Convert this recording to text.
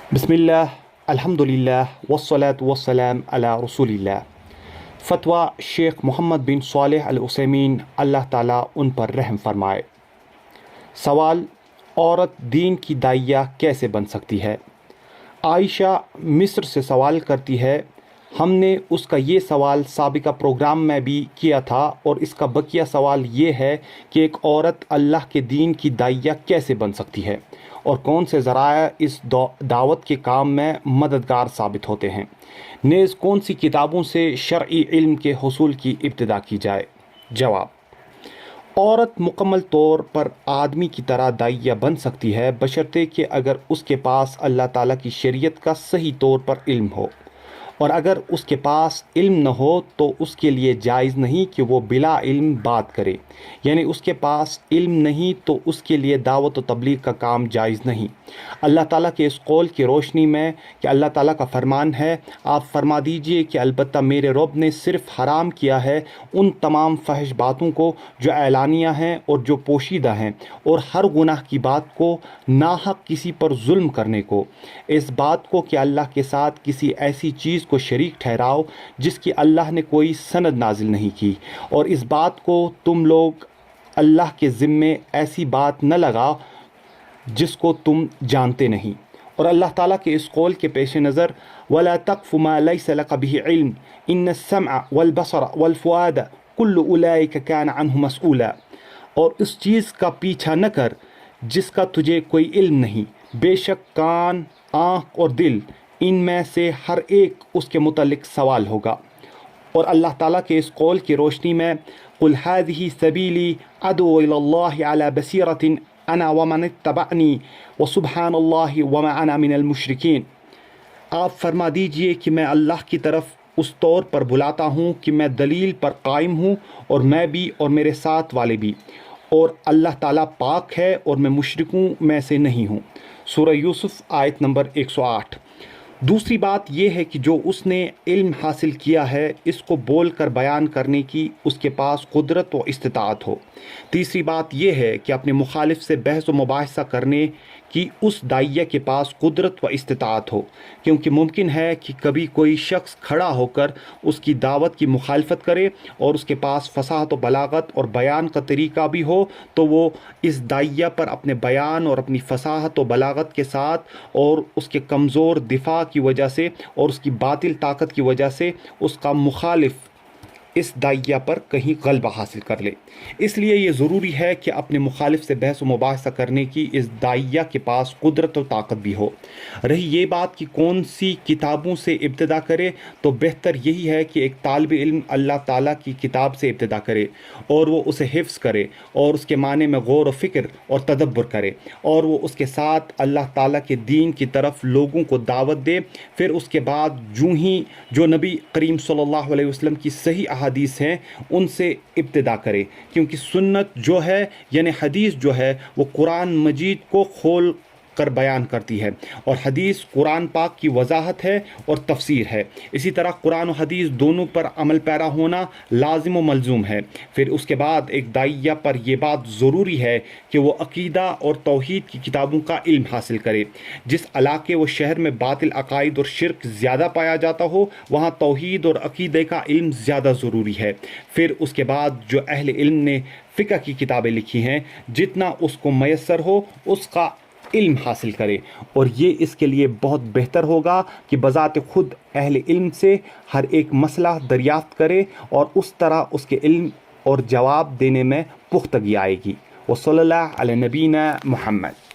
बिस्मिल्लाह अल्हम्दुलिल्लाह वस्सलातु वस्सलाम अला रसूलिल्लाह। फ़तवा शेख मोहम्मद बिन सालेह अल उसैमीन अल्लाह ताला उन पर रहम फरमाए। सवाल, औरत दीन की दाइया कैसे बन सकती है? आयशा मिस्र से सवाल करती है, हमने उसका ये सवाल साबिका प्रोग्राम में भी किया था और इसका बकिया सवाल ये है कि एक औरत अल्लाह के दीन की दाइया कैसे बन सकती है और कौन से ज़राए इस दावत के काम में मददगार साबित होते हैं। नेज़ कौन सी किताबों से शरई इल्म के हुसूल की इब्तिदा की जाए? जवाब, औरत मुकम्मल तौर पर आदमी की तरह दाइया बन सकती है बशर्ते कि अगर उसके पास अल्लाह ताला की शरीयत का सही तौर पर इल्म हो, और अगर उसके पास इल्म न हो तो उसके लिए जायज़ नहीं कि वो बिला इल्म बात करे, यानी उसके पास इल्म नहीं तो उसके लिए दावत व तबलीग का काम जायज़ नहीं। अल्लाह ताला के इस कौल की रोशनी में कि अल्लाह ताला का फरमान है, आप फरमा दीजिए कि अलबत्ता मेरे रब ने सिर्फ़ हराम किया है उन तमाम फहश बातों को जो ऐलानिया हैं और जो पोशीदा हैं, और हर गुनाह की बात को, नाहक किसी पर जुल्म करने को, इस बात को कि अल्लाह के साथ किसी ऐसी चीज़ को शरीक ठहराओ जिसकी अल्लाह ने कोई सनद नाजिल नहीं की, और इस बात को तुम लोग अल्लाह के ज़िम्मे ऐसी बात न लगाओ जिसको तुम जानते नहीं। और अल्लाह ताला के इस कौल के पेश नज़र, वला तक़्फ़ु मा लैसा लक बिही इल्म इन्नस्समअ वल बसर वल फुआद कुल्लु उलाइका कान अन्हु मसऊला, और उस चीज़ का पीछा न कर जिसका तुझे कोई इल्म नहीं, बेशक कान, आँख और दिल, इनमें से हर एक उसके मुतल्लिक सवाल होगा। और अल्लाह ताला के इस कौल की रोशनी में, कुल हाज़िही सबीली अदउ इलल्लाहि अला बसीरतिन अना व मन इत्तबअनी व सुब्हानल्लाहि व मा अना मिनल मुशरिकीन, आप फरमा दीजिए कि मैं अल्लाह की तरफ उस तौर पर बुलाता हूँ कि मैं दलील पर कायम हूँ, और मैं भी और मेरे साथ वाले भी, और अल्लाह ताला पाक है और मैं मुशरिकों में से नहीं हूँ। सूरह यूसुफ आयत नंबर 108। दूसरी बात यह है कि जो उसने इल्म हासिल किया है इसको बोल कर बयान करने की उसके पास कुदरत व इस्तिताअत हो। तीसरी बात यह है कि अपने मुखालिफ से बहस व मुबाहिसा करने कि उस दाइया के पास कुदरत व इस्तिताअत हो, क्योंकि मुमकिन है कि कभी कोई शख्स खड़ा होकर उसकी दावत की मुखालफत करे और उसके पास फसाहत व बलागत और बयान का तरीका भी हो, तो वो इस दाइया पर अपने बयान और अपनी फसाहत व बलागत के साथ और उसके कमज़ोर दिफा की वजह से और उसकी बातिल ताकत की वजह से उसका मुखालिफ इस दाइया पर कहीं गलबा हासिल कर ले। इसलिए ये ज़रूरी है कि अपने मुखालिफ से बहस व मुबाहिसा करने की इस दाइया के पास कुदरत व ताकत भी हो। रही ये बात कि कौन सी किताबों से इब्तिदा करे, तो बेहतर यही है कि एक तालिब इल्म अल्लाह ताला की किताब से इब्तिदा करे और वो उसे हिफ्ज़ करे और उसके माने में गौर व फ़िक्र और तदब्बर करे, और वो उसके साथ अल्लाह ताला के दीन की तरफ लोगों को दावत दे। फिर उसके बाद जो नबी करीम सल्लल्लाहु अलैहि वसल्लम की सही हदीस हैं उनसे इब्तिदा करे, क्योंकि सुन्नत जो है यानी हदीस जो है वो कुरान मजीद को खोल कर बयान करती है, और हदीस कुरान पाक की वजाहत है और तफसीर है। इसी तरह कुरान और हदीस दोनों पर अमल पैरा होना लाजिम व मलजूम है। फिर उसके बाद एक दाइया पर यह बात ज़रूरी है कि वो अकीदा और तौहीद की किताबों का इल्म हासिल करे। जिस इलाके व शहर में बातिल अकायद और शिरक ज़्यादा पाया जाता हो वहाँ तौहीद और अकीदे का इल्म ज़्यादा ज़रूरी है। फिर उसके बाद जो अहले इल्म ने फ़िक़्ह की किताबें लिखी हैं, जितना उसको मयसर हो उसका इल्म हासिल करे, और ये इसके लिए बहुत बेहतर होगा कि बज़ात खुद अहले इल्म से हर एक मसला दरियाफ्त करे और उस तरह उसके इल्म और जवाब देने में पुख्तगी आएगी। वसल्लल्लाहु अला नबीना मुहम्मद।